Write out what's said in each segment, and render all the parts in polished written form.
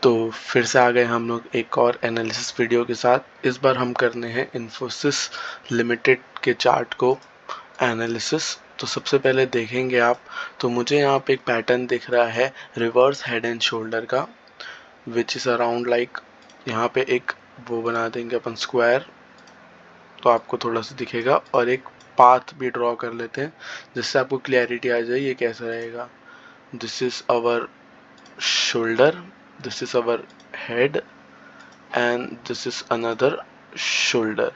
तो फिर से आ गए हम लोग एक और एनालिसिस वीडियो के साथ। इस बार हम करने हैं इन्फोसिस लिमिटेड के चार्ट को एनालिसिस। तो सबसे पहले देखेंगे आप, तो मुझे यहाँ पे एक पैटर्न दिख रहा है रिवर्स हेड एंड शोल्डर का, विच इज़ अराउंड लाइक, यहाँ पे एक वो बना देंगे अपन स्क्वायर, तो आपको थोड़ा सा दिखेगा, और एक पाथ भी ड्रॉ कर लेते हैं जिससे आपको क्लैरिटी आ जाए ये कैसा रहेगा। This is our shoulder, this is our head and this is another shoulder।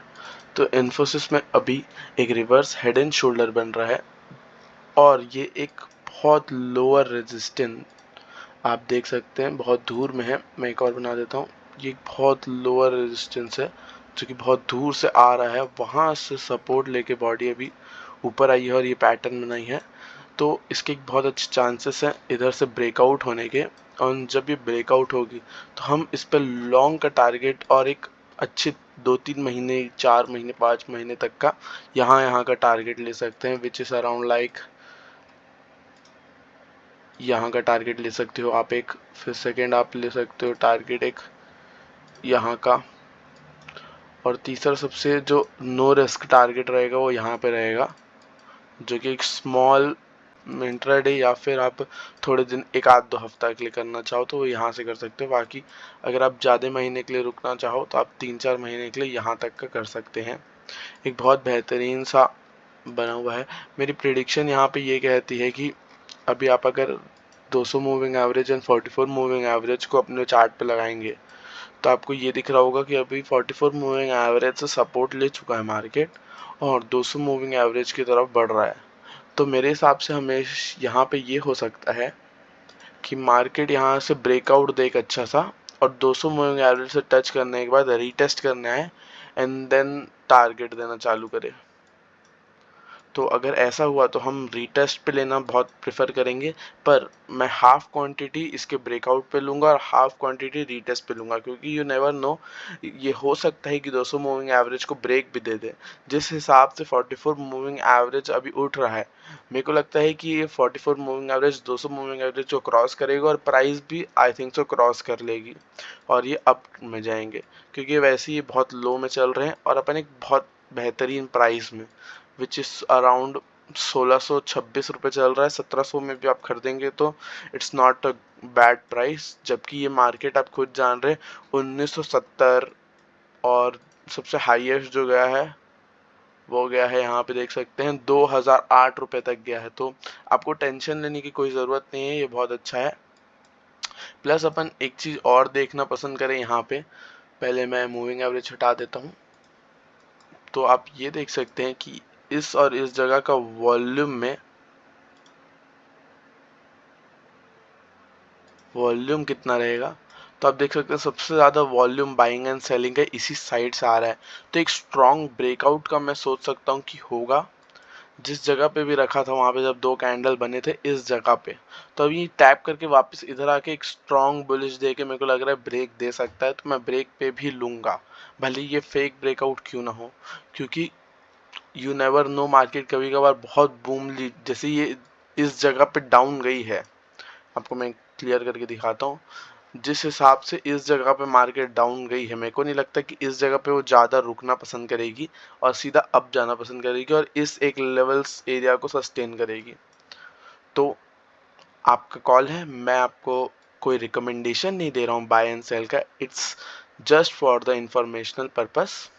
तो इन्फोसिस में अभी एक रिवर्स हेड एंड शोल्डर बन रहा है और ये एक बहुत लोअर रेजिस्टेंस आप देख सकते हैं, बहुत दूर में है। मैं एक और बना देता हूँ। ये एक बहुत लोअर रेजिस्टेंस है जो कि बहुत दूर से आ रहा है, वहाँ से सपोर्ट लेके बॉडी अभी ऊपर आई है और ये पैटर्न बनाई है। तो इसके एक बहुत अच्छे चांसेस हैं इधर से ब्रेकआउट होने के, और जब ये ब्रेकआउट होगी तो हम इस पर लॉन्ग का टारगेट और एक अच्छे 2-3 महीने, 4 महीने, 5 महीने तक का यहाँ का टारगेट ले सकते हैं, विच इज़ अराउंड लाइक, यहाँ का टारगेट ले सकते हो आप एक। फिर सेकेंड आप ले सकते हो टारगेट एक यहाँ का, और तीसरा सबसे जो नो रिस्क टारगेट रहेगा वो यहाँ पे रहेगा, जो कि एक स्मॉल इंट्राडे या फिर आप थोड़े दिन, 1-2 हफ्ता के लिए करना चाहो तो वो यहाँ से कर सकते हो। बाकी अगर आप ज़्यादा महीने के लिए रुकना चाहो तो आप 3-4 महीने के लिए यहाँ तक का कर सकते हैं। एक बहुत बेहतरीन सा बना हुआ है। मेरी प्रिडिक्शन यहाँ पे ये कहती है कि अभी आप अगर 200 moving average and 44 moving average को अपने चार्ट पे लगाएंगे तो आपको ये दिख रहा होगा कि अभी 44 मूविंग एवरेज से सपोर्ट ले चुका है मार्केट और 200 मूविंग एवरेज की तरफ बढ़ रहा है। तो मेरे हिसाब से हमें यहाँ पे ये हो सकता है कि मार्केट यहाँ से ब्रेकआउट दे एक अच्छा सा, और 200 मूविंग एवरेज से टच करने के बाद रीटेस्ट करना है एंड देन टारगेट देना चालू करे। तो अगर ऐसा हुआ तो हम रीटेस्ट पे लेना बहुत प्रेफर करेंगे, पर मैं हाफ क्वांटिटी इसके ब्रेकआउट पे लूँगा और हाफ क्वांटिटी रीटेस्ट पे लूँगा, क्योंकि यू नेवर नो, ये हो सकता है कि 200 मूविंग एवरेज को ब्रेक भी दे दे। जिस हिसाब से 44 मूविंग एवरेज अभी उठ रहा है, मेरे को लगता है कि ये 44 मूविंग एवरेज 200 मूविंग एवरेज को क्रॉस करेगा और प्राइस भी आई थिंक सो क्रॉस कर लेगी और ये अप में जाएंगे, क्योंकि वैसे ही बहुत लो में चल रहे हैं और अपन एक बहुत बेहतरीन प्राइस में, विच इज़ अराउंड 1626 रुपये चल रहा है। 1700 में भी आप खरीदेंगे तो it's not a bad price, जबकि ये मार्केट आप खुद जान रहे हैं 1970, और सबसे हाईएस्ट जो गया है वो गया है, यहाँ पे देख सकते हैं 2008 रुपये तक गया है। तो आपको टेंशन लेने की कोई ज़रूरत नहीं है, ये बहुत अच्छा है। प्लस अपन एक चीज़ और देखना पसंद करें यहाँ पे, पहले मैं मूविंग एवरेज हटा देता हूँ, तो आप ये देख सकते हैं कि इस और इस जगह का वॉल्यूम कितना रहेगा। तो आप देख सकते हैं सबसे ज़्यादा वॉल्यूम बाइंग एंड सेलिंग का इसी साइड से आ रहा है। तो एक स्ट्रॉन्ग ब्रेकआउट का मैं सोच सकता हूँ कि होगा। जिस जगह पे भी रखा था वहाँ पे जब 2 कैंडल बने थे इस जगह पे, तो अभी टैप करके वापस इधर आके एक स्ट्रॉन्ग बुलिश दे के मेरे को लग रहा है ब्रेक दे सकता है, तो मैं ब्रेक पे भी लूँगा, भले ये फेक ब्रेकआउट क्यों ना हो, क्योंकि यू नेवर नो, मार्केट कभी कभार बहुत बूम ली, जैसे ये इस जगह पे डाउन गई है। आपको मैं क्लियर करके दिखाता हूँ, जिस हिसाब से इस जगह पे मार्केट डाउन गई है, मेरे को नहीं लगता कि इस जगह पे वो ज़्यादा रुकना पसंद करेगी और सीधा अप जाना पसंद करेगी और इस एक लेवल्स एरिया को सस्टेन करेगी। तो आपका कॉल है, मैं आपको कोई रिकमेंडेशन नहीं दे रहा हूँ बाय एंड सेल का, it's just for the informational purpose.